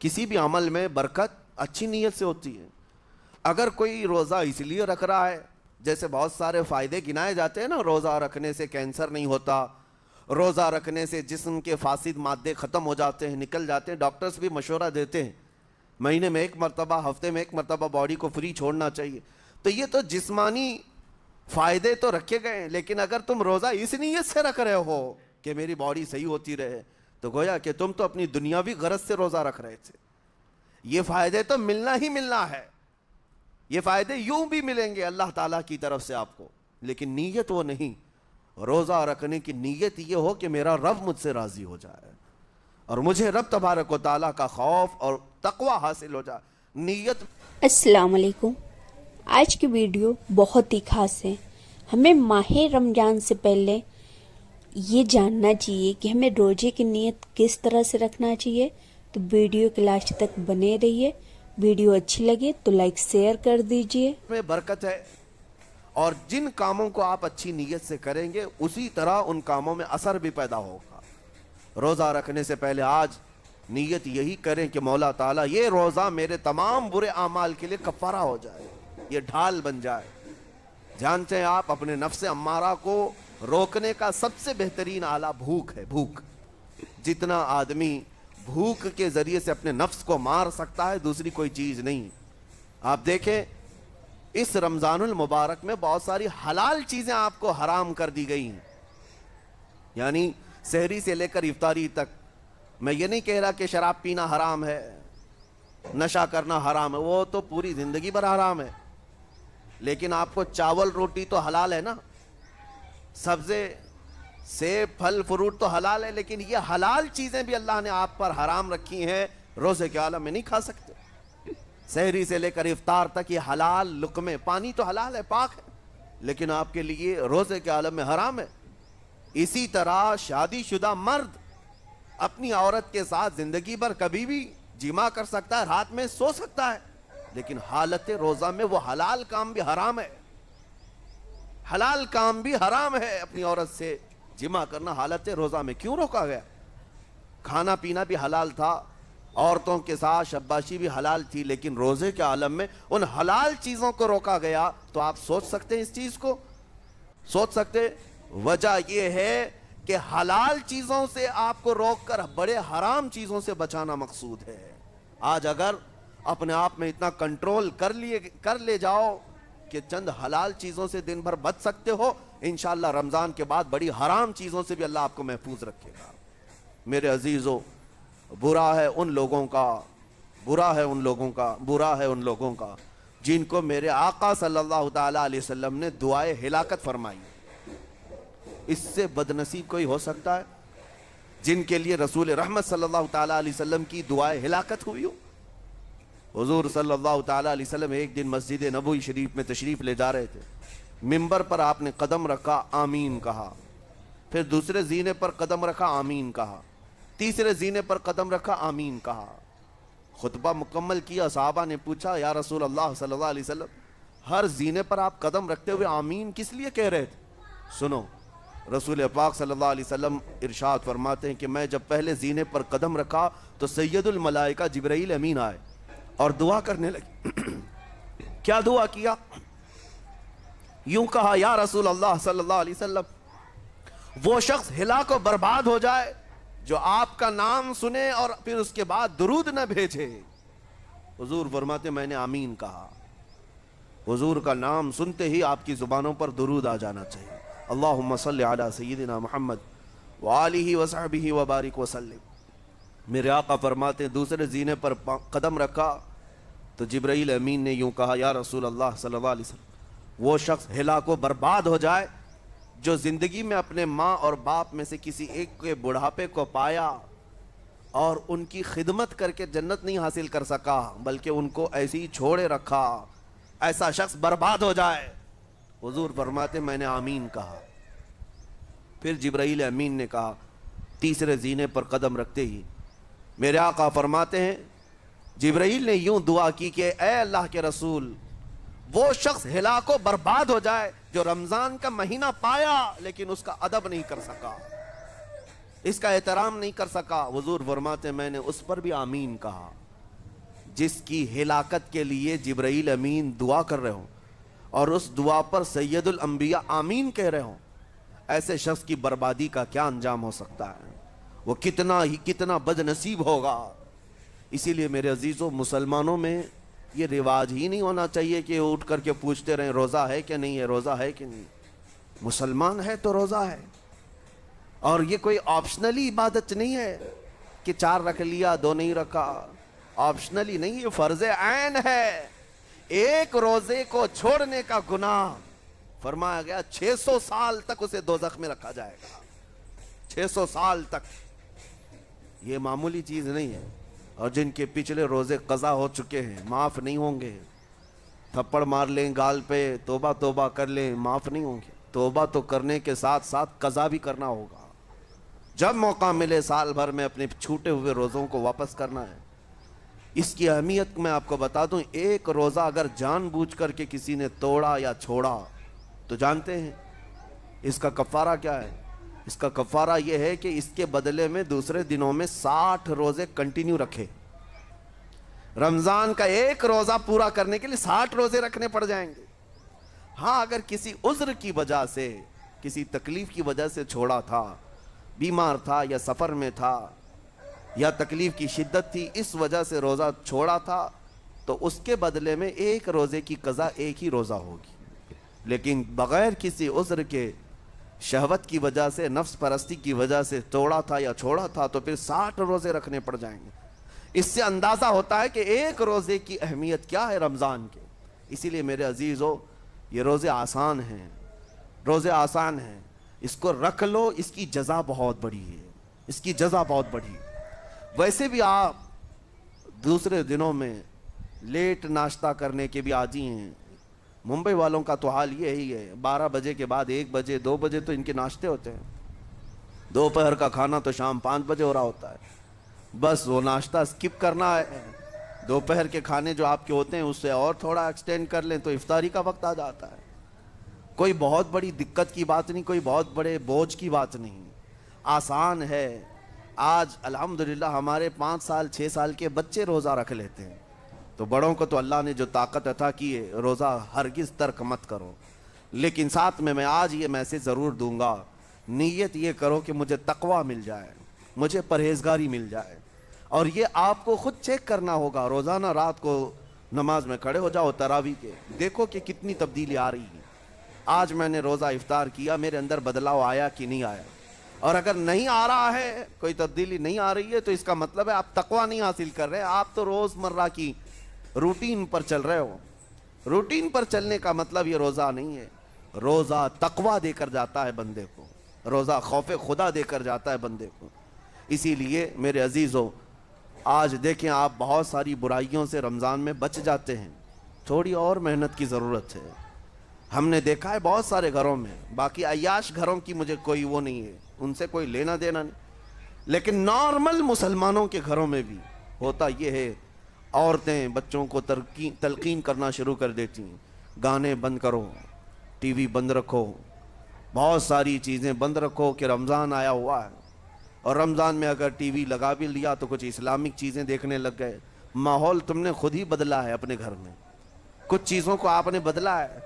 کسی بھی عمل میں برکت اچھی نیت سے ہوتی ہے. اگر کوئی روزہ اس لیے رکھ رہا ہے، جیسے بہت سارے فائدے گنائے جاتے ہیں نا، روزہ رکھنے سے کینسر نہیں ہوتا، روزہ رکھنے سے جسم کے فاسد مادے ختم ہو جاتے ہیں، نکل جاتے ہیں، ڈاکٹرز بھی مشورہ دیتے ہیں مہینے میں ایک مرتبہ، ہفتے میں ایک مرتبہ باڈی کو فری چھوڑنا چاہیے. تو یہ تو جسمانی فائدے تو رکھے گئے ہیں، لیکن اگر تم روزہ اس نیت سے رکھ رہے ہو کہ میری باڈی صحیح ہوتی رہے، تو گویا کہ تم تو اپنی دنیاوی غرض سے روزہ رکھ رہے تھے. یہ فائدے تو ملنا ہی ملنا ہے، یہ فائدے یوں بھی ملیں گے اللہ تعالیٰ کی طرف سے آپ کو، لیکن نیت وہ نہیں. روزہ رکھنے کی نیت یہ ہو کہ میرا رب مجھ سے راضی ہو جائے اور مجھے رب تبارک و تعالیٰ کا خوف اور تقوی حاصل ہو جائے. نیت. السلام علیکم. آج کی ویڈیو بہت ہی خاص ہے. ہمیں ماہ رمضان سے پہلے یہ جاننا چاہیے کہ ہمیں روزے کی نیت کس طرح سے رکھنا چاہیے. تو ویڈیو کے لاسٹ تک بنے رہیے. ویڈیو اچھی لگے تو لائک شیئر کر دیجئے. میں برکت ہے، اور جن کاموں کو آپ اچھی نیت سے کریں گے اسی طرح ان کاموں میں اثر بھی پیدا ہوگا. روزہ رکھنے سے پہلے آج نیت یہی کریں کہ مولا تعالیٰ یہ روزہ میرے تمام برے اعمال کے لیے کفارہ ہو جائے، یہ ڈھال بن جائے. جانتے ہیں آپ اپنے نفس امارہ کو روکنے کا سب سے بہترین آلہ بھوک ہے. بھوک. جتنا آدمی بھوک کے ذریعے سے اپنے نفس کو مار سکتا ہے دوسری کوئی چیز نہیں. آپ دیکھیں اس رمضان المبارک میں بہت ساری حلال چیزیں آپ کو حرام کر دی گئی ہیں، یعنی سحری سے لے کر افطاری تک. میں یہ نہیں کہہ رہا کہ شراب پینا حرام ہے، نشہ کرنا حرام ہے، وہ تو پوری زندگی بھر حرام ہے. لیکن آپ کو چاول روٹی تو حلال ہے نا، سبزے سیب پھل فروٹ تو حلال ہے، لیکن یہ حلال چیزیں بھی اللہ نے آپ پر حرام رکھی ہیں، روزے کے عالم میں نہیں کھا سکتے. سحری سے لے کر افطار تک یہ حلال لقمے، پانی تو حلال ہے، پاک ہے، لیکن آپ کے لیے روزے کے عالم میں حرام ہے. اسی طرح شادی شدہ مرد اپنی عورت کے ساتھ زندگی بھر کبھی بھی جمع کر سکتا ہے، رات میں سو سکتا ہے، لیکن حالت روزہ میں وہ حلال کام بھی حرام ہے. حلال کام بھی حرام ہے، اپنی عورت سے جمع کرنا حالت روزہ میں کیوں روکا گیا؟ کھانا پینا بھی حلال تھا، عورتوں کے ساتھ شباشی بھی حلال تھی، لیکن روزے کے عالم میں ان حلال چیزوں کو روکا گیا. تو آپ سوچ سکتے ہیں اس چیز کو؟ سوچ سکتے؟ وجہ یہ ہے کہ حلال چیزوں سے آپ کو روک کر بڑے حرام چیزوں سے بچانا مقصود ہے. آج اگر اپنے آپ میں اتنا کنٹرول کر لے جاؤ کہ چند حلال چیزوں سے دن بھر بچ سکتے ہو، انشاءاللہ رمضان کے بعد بڑی حرام چیزوں سے بھی اللہ آپ کو محفوظ رکھے گا. میرے عزیزو، برا ہے ان لوگوں کا جن کو میرے آقا صلی اللہ تعالیٰ علیہ وسلم نے دعائے ہلاکت فرمائی. اس سے بدنصیب کوئی ہو سکتا ہے جن کے لیے رسول رحمت صلی اللہ تعالیٰ علیہ وسلم کی دعائے ہلاکت ہوئی ہو؟ حضور صلی اللہ تعالیٰ علیہ وسلم ایک دن مسجد نبوی شریف میں تشریف لے جا رہے تھے. منبر پر آپ نے قدم رکھا، آمین کہا. پھر دوسرے زینے پر قدم رکھا، آمین کہا. تیسرے زینے پر قدم رکھا، آمین کہا. خطبہ مکمل کیا. صحابہ نے پوچھا یا رسول اللہ صلی اللہ علیہ وسلم، ہر زینے پر آپ قدم رکھتے ہوئے آمین کس لیے کہہ رہے تھے؟ سنو، رسول پاک صلی اللہ علیہ وسلم ارشاد فرماتے ہیں کہ میں جب پہلے زینے پر قدم رکھا تو سید الملائکہ جبرائیل امین آئے اور دعا کرنے لگے. کیا دعا کیا؟ یوں کہا، یا رسول اللہ صلی اللہ علیہ وسلم، وہ شخص ہلاک و برباد ہو جائے جو آپ کا نام سنے اور پھر اس کے بعد درود نہ بھیجے. حضور فرماتے میں نے آمین کہا. حضور کا نام سنتے ہی آپ کی زبانوں پر درود آ جانا چاہیے. اللہم صلی علی سیدنا محمد وآلہ وصحبہ وبارک وسلم. میرے آقا فرماتے ہیں دوسرے زینے پر قدم رکھا تو جبرائیل امین نے یوں کہا، یا رسول اللہ صلی اللہ علیہ وسلم، وہ شخص ہلاک و برباد ہو جائے جو زندگی میں اپنے ماں اور باپ میں سے کسی ایک کے بڑھاپے کو پایا اور ان کی خدمت کر کے جنت نہیں حاصل کر سکا بلکہ ان کو ایسے ہی چھوڑے رکھا، ایسا شخص برباد ہو جائے. حضور فرماتے میں نے آمین کہا. پھر جبرائیل امین نے کہا. تیسرے زینے پر قدم رکھتے ہی میرے آقا فرماتے ہیں جبرائیل نے یوں دعا کی کہ اے اللہ کے رسول، وہ شخص ہلاک و برباد ہو جائے جو رمضان کا مہینہ پایا لیکن اس کا ادب نہیں کر سکا، اس کا احترام نہیں کر سکا. حضور فرماتے میں نے اس پر بھی آمین کہا. جس کی ہلاکت کے لیے جبرائیل امین دعا کر رہے ہوں اور اس دعا پر سید الانبیاء آمین کہہ رہے ہوں، ایسے شخص کی بربادی کا کیا انجام ہو سکتا ہے؟ وہ کتنا بد نصیب ہوگا۔ اسی لیے میرے عزیزوں، مسلمانوں میں یہ رواج ہی نہیں ہونا چاہیے کہ اٹھ کر کے پوچھتے رہیں روزہ ہے کہ نہیں ہے، روزہ ہے کہ نہیں۔ مسلمان ہے تو روزہ ہے، اور یہ کوئی آپشنلی عبادت نہیں ہے کہ 4 رکھ لیا 2 نہیں رکھا، آپشنلی نہیں، یہ فرض عین ہے۔ ایک روزے کو چھوڑنے کا گناہ فرمایا گیا 600 سال تک اسے دوزخ میں رکھا جائے گا، 600 سال تک۔ یہ معمولی چیز نہیں ہے۔ اور جن کے پچھلے روزے قضا ہو چکے ہیں معاف نہیں ہوں گے، تھپڑ مار لیں گال پہ، توبہ کر لیں، معاف نہیں ہوں گے۔ توبہ تو کرنے کے ساتھ ساتھ قضا بھی کرنا ہوگا۔ جب موقع ملے سال بھر میں اپنے چھوٹے ہوئے روزوں کو واپس کرنا ہے۔ اس کی اہمیت میں آپ کو بتا دوں، ایک روزہ اگر جان بوجھ کر کے کسی نے توڑا یا چھوڑا تو جانتے ہیں اس کا کفارہ کیا ہے؟ اس کا کفارہ یہ ہے کہ اس کے بدلے میں دوسرے دنوں میں 60 روزے کنٹینیو رکھے۔ رمضان کا ایک روزہ پورا کرنے کے لیے 60 روزے رکھنے پڑ جائیں گے۔ ہاں، اگر کسی عذر کی وجہ سے، کسی تکلیف کی وجہ سے چھوڑا تھا، بیمار تھا یا سفر میں تھا یا تکلیف کی شدت تھی، اس وجہ سے روزہ چھوڑا تھا، تو اس کے بدلے میں ایک روزے کی قضا ایک ہی روزہ ہوگی۔ لیکن بغیر کسی عذر کے، شہوت کی وجہ سے، نفس پرستی کی وجہ سے توڑا تھا یا چھوڑا تھا تو پھر 60 روزے رکھنے پڑ جائیں گے۔ اس سے اندازہ ہوتا ہے کہ ایک روزے کی اہمیت کیا ہے رمضان کے۔ اسی لیے میرے عزیزو، یہ روزے آسان ہیں، روزے آسان ہیں، اس کو رکھ لو، اس کی جزا بہت بڑی ہے، اس کی جزا بہت بڑی ہے۔ ویسے بھی آپ دوسرے دنوں میں لیٹ ناشتہ کرنے کے بھی عادی ہیں۔ ممبئی والوں کا تو حال یہی ہے، 12 بجے کے بعد 1 بجے 2 بجے تو ان کے ناشتے ہوتے ہیں، دوپہر کا کھانا تو شام 5 بجے ہو رہا ہوتا ہے۔ بس وہ ناشتہ سکپ کرنا ہے، دوپہر کے کھانے جو آپ کے ہوتے ہیں اس سے اور تھوڑا ایکسٹینڈ کر لیں تو افطاری کا وقت آ جاتا ہے۔ کوئی بہت بڑی دقت کی بات نہیں، کوئی بہت بڑے بوجھ کی بات نہیں، آسان ہے۔ آج الحمدللہ ہمارے 5 سال 6 سال کے بچے روزہ رکھ لیتے ہیں، تو بڑوں کو تو اللہ نے جو طاقت عطا کی ہے، روزہ ہرگز ترک مت کرو۔ لیکن ساتھ میں آج یہ میسج ضرور دوں گا، نیت یہ کرو کہ مجھے تقوی مل جائے، مجھے پرہیزگاری مل جائے۔ اور یہ آپ کو خود چیک کرنا ہوگا، روزانہ رات کو نماز میں کھڑے ہو جاؤ تراویح کے، دیکھو کہ کتنی تبدیلی آ رہی ہے۔ آج میں نے روزہ افطار کیا، میرے اندر بدلاؤ آیا کہ نہیں آیا؟ اور اگر نہیں آ رہا ہے، کوئی تبدیلی نہیں آ رہی ہے، تو اس کا مطلب ہے آپ تقوی نہیں حاصل کر رہے، آپ تو روز مرہ کی روٹین پر چل رہے ہو۔ روٹین پر چلنے کا مطلب یہ روزہ نہیں ہے۔ روزہ تقوی دے کر جاتا ہے بندے کو، روزہ خوف خدا دے کر جاتا ہے بندے کو۔ اسی لیے میرے عزیزو، آج دیکھیں آپ بہت ساری برائیوں سے رمضان میں بچ جاتے ہیں، تھوڑی اور محنت کی ضرورت ہے۔ ہم نے دیکھا ہے بہت سارے گھروں میں، باقی عیاش گھروں کی مجھے کوئی وہ نہیں ہے، ان سے کوئی لینا دینا نہیں، لیکن نارمل مسلمانوں کے گھروں میں بھی ہوتا یہ ہے، عورتیں بچوں کو تلقین کرنا شروع کر دیتی ہیں، گانے بند کرو، ٹی وی بند رکھو، بہت ساری چیزیں بند رکھو کہ رمضان آیا ہوا ہے۔ اور رمضان میں اگر ٹی وی لگا بھی لیا تو کچھ اسلامک چیزیں دیکھنے لگ گئے۔ ماحول تم نے خود ہی بدلا ہے اپنے گھر میں، کچھ چیزوں کو آپ نے بدلا ہے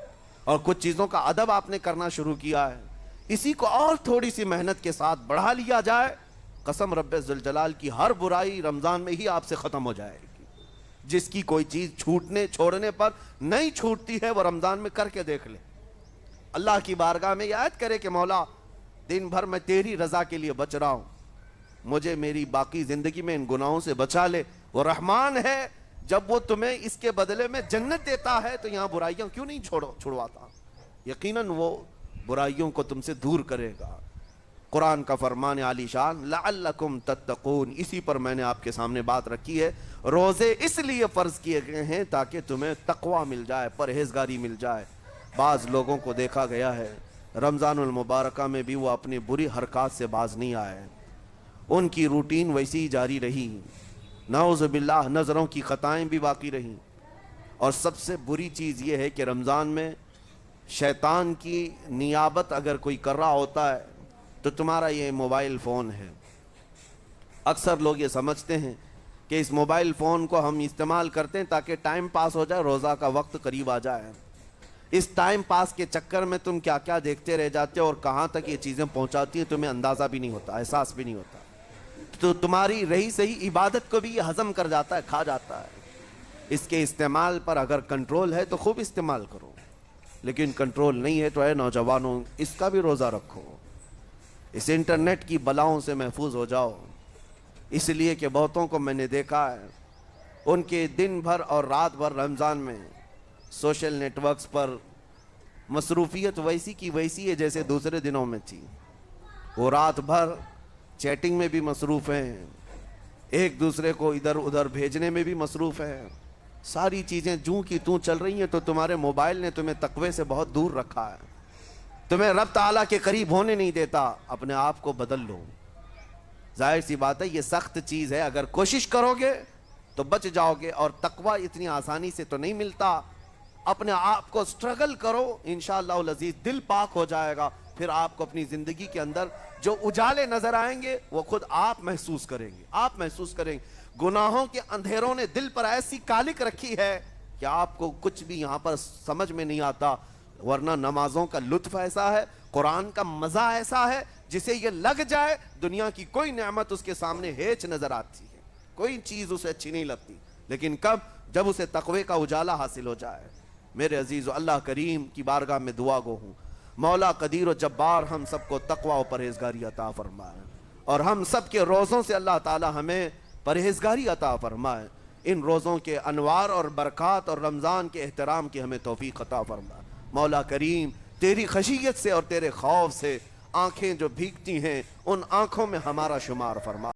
اور کچھ چیزوں کا ادب آپ نے کرنا شروع کیا ہے۔ اسی کو اور تھوڑی سی محنت کے ساتھ بڑھا لیا جائے، قسم رب ذوالجلال کی، ہر برائی رمضان میں ہی آپ سے ختم ہو جائے گی۔ جس کی کوئی چیز چھوڑنے پر نہیں چھوٹتی ہے، وہ رمضان میں کر کے دیکھ لے، اللہ کی بارگاہ میں یاد کرے کہ مولا دن بھر میں تیری رضا کے لیے بچ رہا ہوں، مجھے میری باقی زندگی میں ان گناہوں سے بچا لے۔ وہ رحمان ہے، جب وہ تمہیں اس کے بدلے میں جنت دیتا ہے تو یہاں برائیاں کیوں نہیں چھڑواتا؟ یقیناً وہ برائیوں کو تم سے دور کرے گا۔ قرآن کا فرمان عالی شان، لعلکم تتقون، اسی پر میں نے آپ کے سامنے بات رکھی ہے۔ روزے اس لیے فرض کیے گئے ہیں تاکہ تمہیں تقوی مل جائے، پرہیزگاری مل جائے۔ بعض لوگوں کو دیکھا گیا ہے رمضان المبارکہ میں بھی وہ اپنی بری حرکات سے باز نہیں آئے، ان کی روٹین ویسی ہی جاری رہی، نعوذ باللہ نظروں کی خطائیں بھی باقی رہیں۔ اور سب سے بری چیز یہ ہے کہ رمضان میں شیطان کی نیابت اگر کوئی کر رہا ہوتا ہے تو تمہارا یہ موبائل فون ہے۔ اکثر لوگ یہ سمجھتے ہیں کہ اس موبائل فون کو ہم استعمال کرتے ہیں تاکہ ٹائم پاس ہو جائے, روزہ کا وقت قریب آ جائے. اس ٹائم پاس کے چکر میں تم کیا کیا دیکھتے رہ جاتے ہو اور کہاں تک یہ چیزیں پہنچاتی ہیں تمہیں اندازہ بھی نہیں ہوتا, احساس بھی نہیں ہوتا. تو تمہاری رہی صحیح عبادت کو بھی یہ ہضم کر جاتا ہے, کھا جاتا ہے. اس کے استعمال پر اگر کنٹرول ہے تو خوب استعمال کرو, لیکن کنٹرول نہیں ہے تو اے نوجوانوں اس کا بھی روزہ رکھو. اس انٹرنیٹ کی بلاؤں سے محفوظ ہو جاؤ, اس لیے کہ بہتوں کو میں نے دیکھا ہے ان کے دن بھر اور رات بھر رمضان میں سوشل نیٹ ورکس پر مصروفیت ویسی کی ویسی ہے جیسے دوسرے دنوں میں تھی. وہ رات بھر چیٹنگ میں بھی مصروف ہیں, ایک دوسرے کو ادھر ادھر بھیجنے میں بھی مصروف ہیں. ساری چیزیں جوں کی توں چل رہی ہیں. تو تمہارے موبائل نے تمہیں تقوی سے بہت دور رکھا ہے, تمہیں رب تعالیٰ کے قریب ہونے نہیں دیتا. اپنے آپ کو بدل لو. ظاہر سی بات ہے یہ سخت چیز ہے, اگر کوشش کرو گے تو بچ جاؤ گے, اور تقوی اتنی آسانی سے تو نہیں ملتا. اپنے آپ کو سٹرگل کرو, انشاءاللہ العزیز دل پاک ہو جائے گا. پھر آپ کو اپنی زندگی کے اندر جو اجالے نظر آئیں گے وہ خود آپ محسوس کریں گے, آپ محسوس کریں گے. گناہوں کے اندھیروں نے دل پر ایسی کالک رکھی ہے کہ آپ کو کچھ بھی یہاں پر سمجھ میں نہیں آتا. ورنہ نمازوں کا لطف ایسا ہے, قرآن کا مزہ ایسا ہے, جسے یہ لگ جائے دنیا کی کوئی نعمت اس کے سامنے ہیچ نظر آتی ہے, کوئی چیز اسے اچھی نہیں لگتی. لیکن کب؟ جب اسے تقوی کا اجالا حاصل ہو جائے. میرے عزیزو, اللہ کریم کی بارگاہ میں دعا گو ہوں, مولا قدیر و جبار ہم سب کو تقوی و پرہیزگاری عطا فرمائے, اور ہم سب کے روزوں سے اللہ تعالی ہمیں پرہیزگاری عطا فرمائے. ان روزوں کے انوار اور برکات اور رمضان کے احترام کی ہمیں توفیق عطا فرمائے. مولا کریم تیری خشیت سے اور تیرے خوف سے آنکھیں جو بھیگتی ہیں ان آنکھوں میں ہمارا شمار فرما.